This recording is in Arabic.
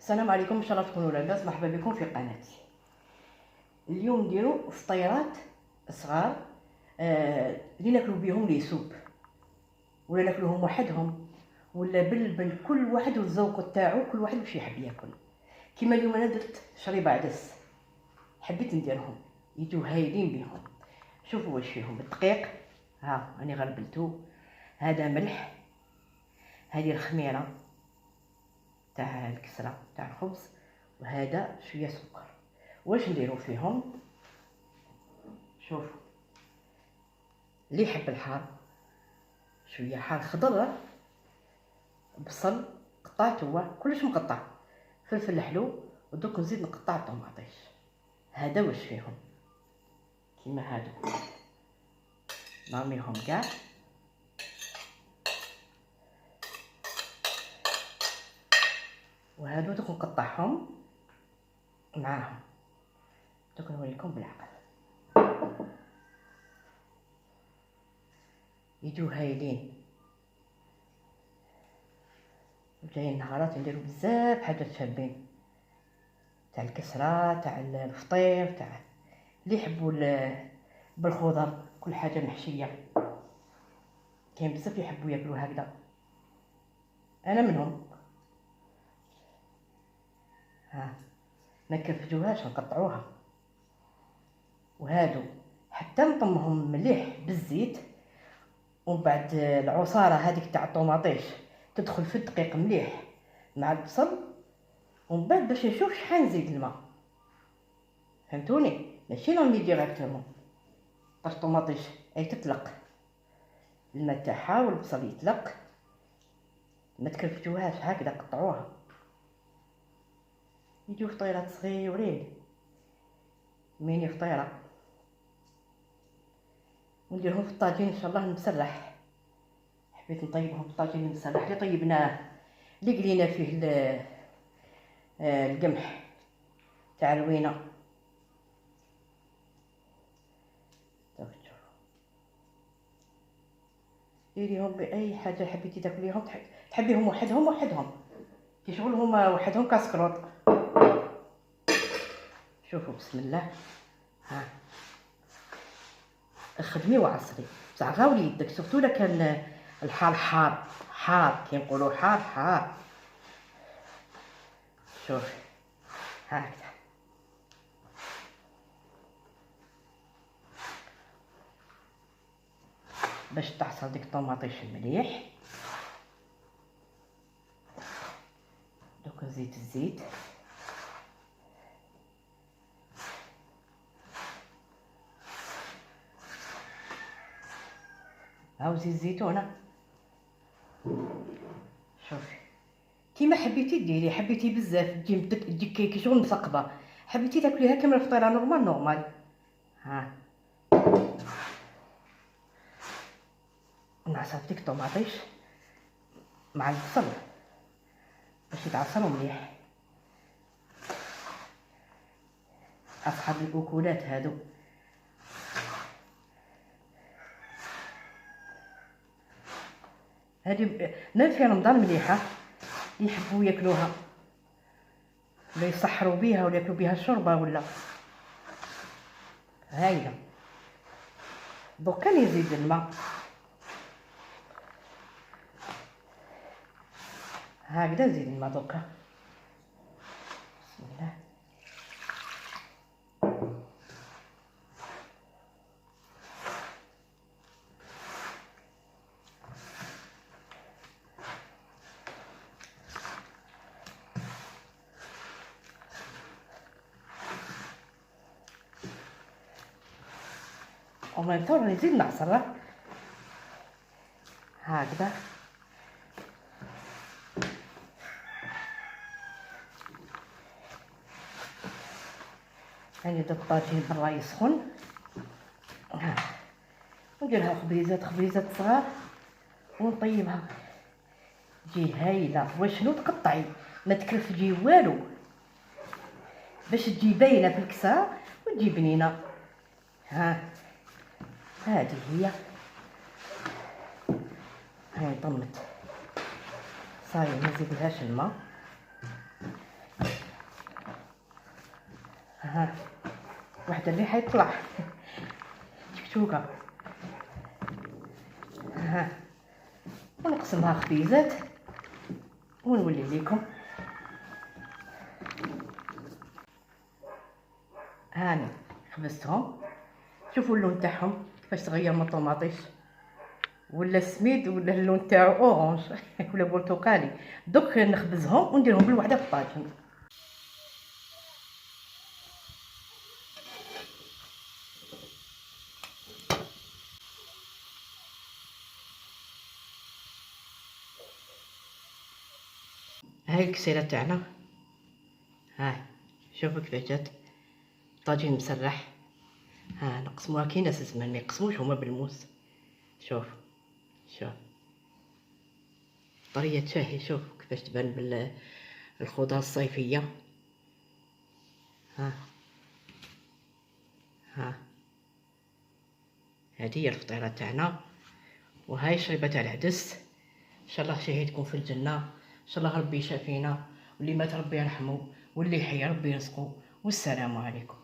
السلام عليكم، ان شاء الله تكونوا لاباس. مرحبا بكم في قناتي. اليوم نديرو فطيرات صغار اللي ناكلو بيهم لي سوب، ولا ناكلوهم وحدهم، ولا بل كل واحد والذوق تاعو، كل واحد واش يحب ياكل. كيما اليوم انا درت شريبه عدس، حبيت نديرهم يجيو هايلين بهم. شوفوا واش فيهم. الدقيق ها راني غربلتو، هذا ملح، هذه الخميره تاع الكسره تاع الخبز، وهذا شويه سكر. واش نديرو فيهم؟ شوفوا، اللي يحب الحار شويه حار، خضر، بصل قطعته كلش مقطع، فلفل حلو، ودوك نزيد نقطع الطوماطيش. هذا واش فيهم كيما هادو، نرميهم كاع. وهادو دوك نقطعهم معاهم، دوك نوريكم بالعقل يجو هايلين. جايين نهارات نديرو بزاف حاجات شابين، تاع الكسره، تاع الفطير، تاع اللي يحبوا بالخضر، كل حاجه محشيه. كاين بزاف يحبوا ياكلوا هكذا، انا منهم. ها ما كرفجوهاش، نقطعوها. وهادو حتى نطمهم مليح بالزيت، ومن بعد العصاره هذيك تاع الطوماطيش تدخل في الدقيق مليح مع البصل، ومن بعد باش نشوف شحال نزيد الماء. فهمتوني؟ ماشي نرمي ديريكتومون، باش الطوماطيش اي تطلق الماء تاعها والبصل يطلق. ما تكرفتوهاش هكذا، قطعوها يجيو فطيرات صغيورين، ميني فطيره. ونديرهم في الطاجين ان شاء الله المسرح. حبيت نطيبهم في الطاجين المسرح اللي طيبناه، اللي قلينا فيه القمح تاع الوينه. ديريهم باي حاجه حبيتي تاكليهم، تحبيهم وحدهم كي شغل هما وحدهم كاسكروط. شوفوا بسم الله، ها خدمي وعصري بصح غاولي يدك، سورتو الا كان الحار حار كي نقولوا حار. شوفي هكذا، باش تعصر ديك الطوماطيش مليح. دوك نزيد الزيت، هاو زيت الزيتونه. شوفي كيما حبيتي ديري، حبيتي بزاف تجي كي شغل مثقبه، حبيتي تاكليها كيما الفطيره نورمال. ها نعصر ديك الطوماطيش مع البصل باش يتعصروا مليح. اصحاب الاكلات هادو هذه ما في رمضان مليحه، يحبوا ياكلوها ولا يسحروا بها ولا ياكلوا بها الشوربه ولا هايله. دوكا نزيد الماء هكذا، نزيد الماء دوكا. بسم الله. وما ينفعش نزيد نعصر هكذا. يعني داك الطاجين برا يسخن، ونديرها خبيزات صغار ونطيبها. تجي هايله. وشنو تقطعي، ما تكرفجي والو، باش تجي باينه في الكسه وتجي بنينه. ها هذه هي، هاي طمت صاير، ما نزيدلهاش الماء. ها واحدة اللي حيطلع تكتوكة. ها ونقسمها خبيزات ونولي لكم. هاني خبزتهم، شوفوا اللون تاعهم كيفاش تغير من الطوماطيش ولا سميد ولا اللون تاعو اورانج ولا برتقالي. دوك نخبزهم ونديرهم بالوحده في الطاجن. هاي الكسيره تاعنا، هاي شوفوا كيفاش جات طاجين مسرح. ها نقسموها كي ناس زمان ما يقسموش هما بالموس. شوف شوف طرية شاهي، شوف كيفاش تبان بالخضار الصيفية. ها ها هذه هي الفطيرة تاعنا، وهاي الشريبة تاع العدس. ان شاء الله شهيتكم في الجنة، ان شاء الله ربي يشافينا، واللي مات ربي يرحمه، واللي حي ربي يرزقه، والسلام عليكم.